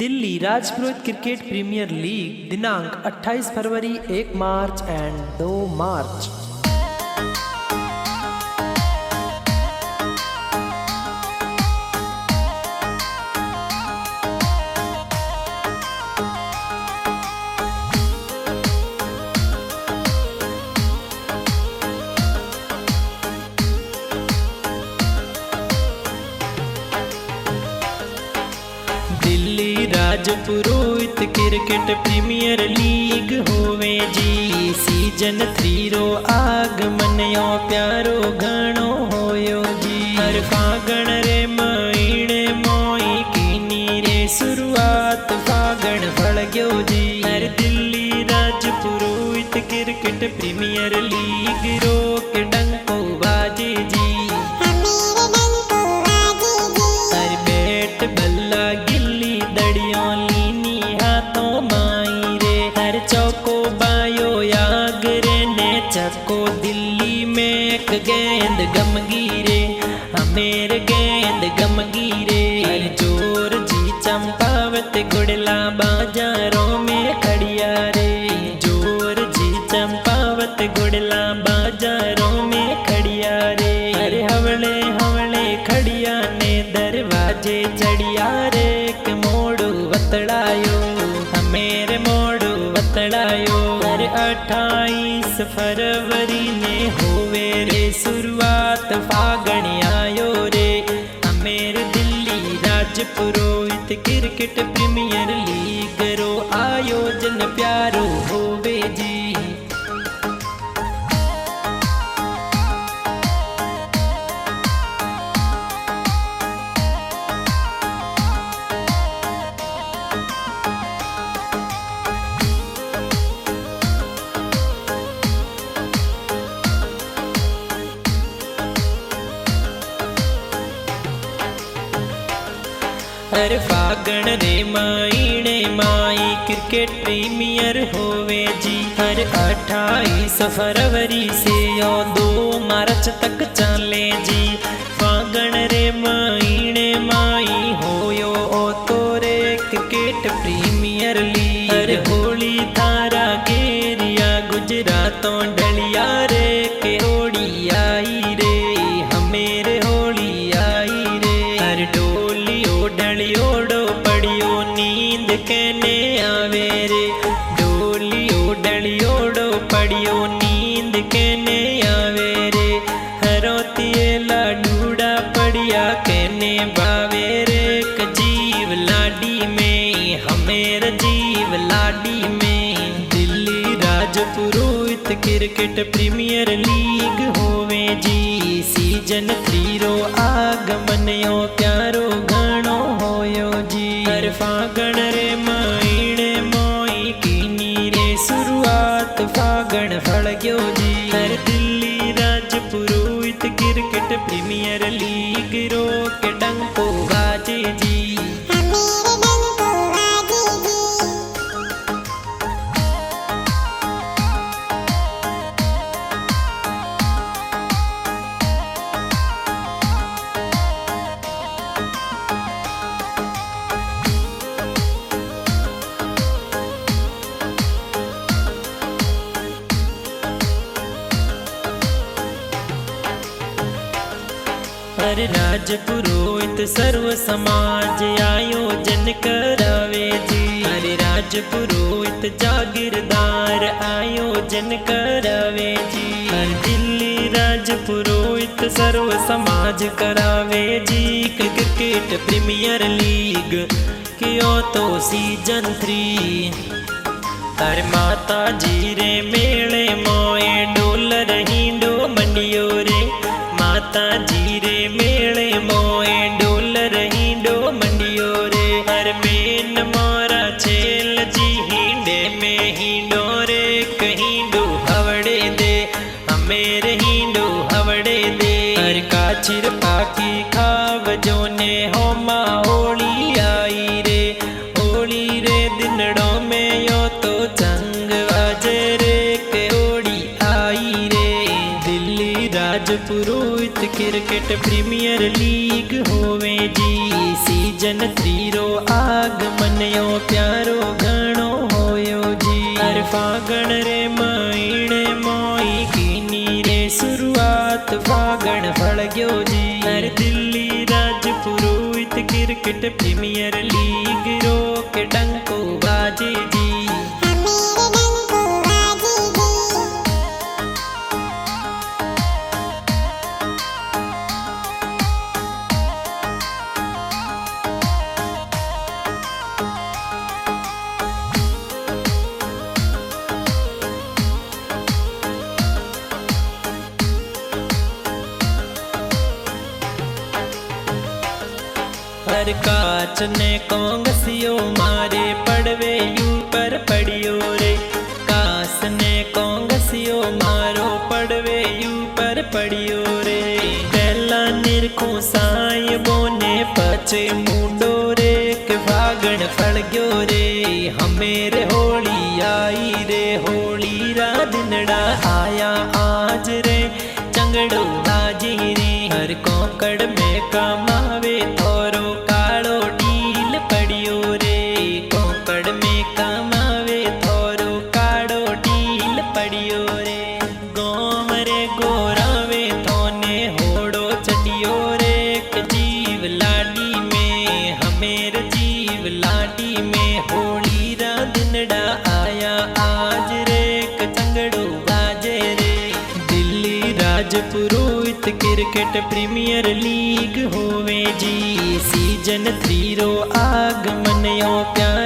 Delhi Rajpurohit cricket premier league दिनांक 28 फरवरी, 1 March and 2 March. Delhi Rajpurohit cricket premier league होवे जी। सीजन 3 रो आगमन यो प्यारो घणो होयो जी। हर फागण रे महीने मोई कीनी रे शुरुआत फागण फल गयो जी। हर Delhi Rajpurohit cricket premier league रो के डंको बाजे जी। हर बैट बल्ला गिल्ली दड़ियों लीनी हाथों माई रे। हर चौको बायो यागरे ने चको दिल्ली में एक गेंद गमगीरे। हमेर गेंद गमगीरे। हर जोर जी चंपावत गुड़ला बाजारों में खड़िया रे। जोर जी चंपावत गुड़ला बाजारों में खड़िया रे। अरे हवले हवले खड़िया ने दरवाजे चढ़िया रे। के मोड़ू वतड़ायो हमेरे मोड़ू वतड़ायो। हर 28 फरवरी ने होवे रे शुरुआत फागण आयो रे। हमेर Delhi Rajpurohit cricket premier league रो आयोजन प्यारो होवे जी। हर फागण रे महीने माई क्रिकेट प्रीमियर होवे जी। हर 28 फरवरी से यो 2 मार्च तक चले जी। फागण रे महीने माई होयो ओ तोरे क्रिकेट प्रीमियर लीग। हर होली थारा गेरिया गुजरातों डलिया रे। के होली आई रे हमेरे होली आई रे। हर डोलियो डलियोड़ो पड़ियो नींद केने आवे रे। डोलियो डलियोड़ो पड़ियो नींद केने आवे रे। हरोतिए लाडूड़ा पड़िया केने बावे रे। जीव लाडी में हमेर जीव लाडी में। Delhi Rajpurohit cricket premier league होवे जी। सीजन 3 रो आगमन यो प्यारो घणो होयो जी। हर फागण रे महीने मोई कीनी रे शुरुआत फागण फल गयो जी। हर Delhi Rajpurohit cricket premier league रो के डंको बाजे जी। हर राजपुरोहित सर्व समाज आयोजन करावे जी। हर राजपुरोहित जागीरदार आयोजन करावे जी। हर दिल्ली राजपुरोहित सर्व समाज करावे जी। क्रिकेट प्रीमियर लीग कियो तो सीजन 3। हर माता जी रे मेले मोए डोलर हिंडो मंडियो रे। माता जी रे मेले मोए डोलर हिंडो मंडियो रे। हर मेन मोरा छेल जी हिंडे में हिंडो रे। कहिंडो हवड़े दे हमेरे हिंडो हवड़े दे। हर काचिर पाकी खाव जोने होमा होली आई रे। होली रे दिनड़ों में यो तो चंग बाजे रे। के होली आई रे। Delhi Rajpurohit cricket premier league होवे जी। सीजन 3 रो आगमन के डंको बाजे जी। हर काच ने कोंगसियो मारे पड़वे यू पर पड़ियो रे। कास ने कोंगसियो मारो पड़वे यू पर पड़ियो रे। पहला निरखो साई बोने पचे मुंडो रे के फागण फल गयो रे। हमेरे होली आई रे होली रा दिनड़ा आया आज रे। चंगड़ो बाजी रे हर कोकड़ में कमावे थोरो कालो डील पड़ियो रे। कोकड़ में कमावे थोरो कालो डील पड़ियो रे। गोम रे गोरावे थोने होड़ो चटियो रे। जीव लाडी में हमेर जीव लाडी में होली रा दिनड़ा आया आज रे। चंगड़ो बाजे रे। Delhi Rajpurohit cricket premier league होवे जी। सीजन 3 रो आगमन यो प्यार